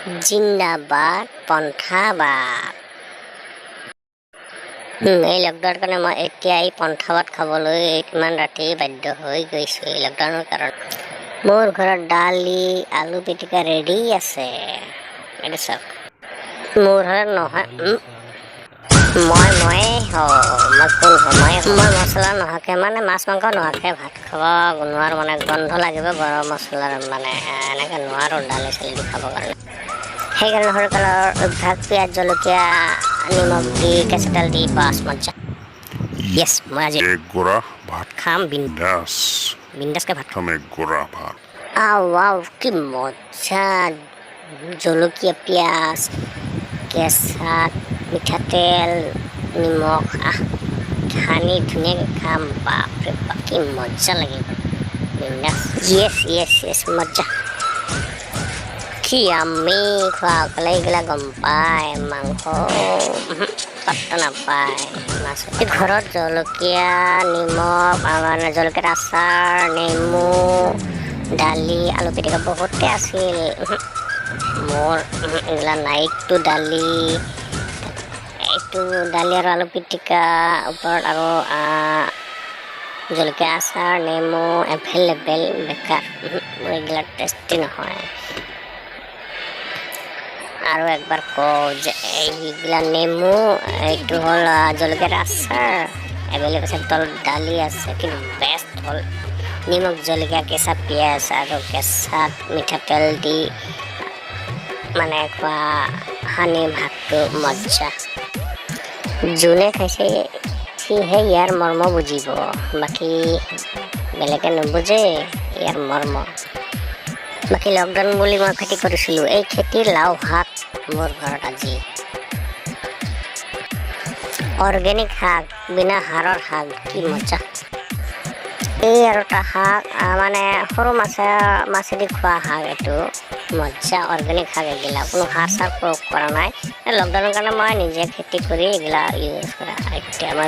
জিন্দাবাদ পন্থাবাদ। এই লকডাউনৰ কাৰণে মই এতিয়া এই পন্থাবাদ খাবলৈ ইমান ৰাতি বাধ্য হৈ গৈছোঁ। এই লকডাউনৰ কাৰণে মোৰ ঘৰত দালি আলু পিটিকা ৰেডি আছে। এইটো চাওক, মোৰ ঘৰত নহয়, মই মছলা নোহোৱাকৈ মানে মাছ মাংস নোহোৱাকৈ ভাত খাব নোৱাৰোঁ, মানে গোন্ধ লাগিব গৰম মছলাৰ, মানে এনেকৈ নোৱাৰোঁ দালি চালি দি খাবৰ কাৰণে। সেইকাৰণে সৰুকালৰ অভ্যাস পিঁয়াজ জলকীয়া নিমখ দি কেঁচা তেল দি বাছ মজা। য়েছ, মই আজি গোৰা ভাত খাম বিন্দাছকৈ ভাত খাম। গোৰা ভাত আও কি মজা, জলকীয়া পিঁয়াজ কেঁচা মিঠাতেল নিমখ সানি ধুনীয়াকৈ খাম। বাপৰে বাপ কি মজা লাগিব। য়েছ মজা। কি আমি খোৱাসকলে এইবিলাক গম পায়, মাংস পাত্তা নাপায়। মাছ ঘৰত জলকীয়া নিমখ মানে জলকীয়াৰ আচাৰ নেমু দালি আলু পিটিকা বহুতে আছিল। মোৰ এইবিলাক নাই। এইটো দালি আৰু আলু পিটিকা ওপৰত আৰু জলকীয়া আচাৰ নেমু এভেইলেবল বেকাৰ। মোৰ এইবিলাক টেষ্টি নহয়। আৰু একবাৰ কওঁ যে এইবিলাক নেমু, এইটো হ'ল জলকীয়াৰ আচাৰ এভেইলেবল আছে, তলত দালি আছে, কিন্তু বেষ্ট হ'ল নিমখ জলকীয়া কেঁচা পিঁয়াজ আৰু কেঁচা মিঠাতেল দি মানে খোৱা সানি ভাতটো মজা। যোনে খাইছে সিহে ইয়াৰ মৰ্ম বুজিব, বাকী বেলেগে নুবুজে ইয়াৰ মৰ্ম। বাকী লকডাউন বুলি মই খেতি কৰিছিলোঁ, এই খেতিৰ লাও শাক মোৰ ঘৰত আজি। অৰ্গেনিক শাক, বিনা সাৰৰ শাক, কি মজা। এই আৰু এটা শাক মানে সৰু মাছেদি খোৱা শাক, এইটো মজা অৰ্গেনিক শাক। এইগিলা কোনো সাৰ চাৰ প্ৰয়োগ কৰা নাই। লকডাউনৰ কাৰণে মই নিজে খেতি কৰি এইগিলা ইউজ কৰা। এতিয়া মই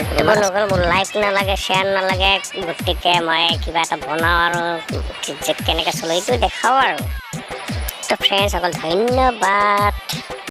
মোৰ লাইক নালাগে শ্বেয়াৰ নালাগে, গতিকে মই কিবা এটা বনাওঁ আৰু কেনেকৈ চলো এইটো দেখাওঁ আৰু। তো ফ্ৰেণ্ডছ অকল ধন্যবাদ।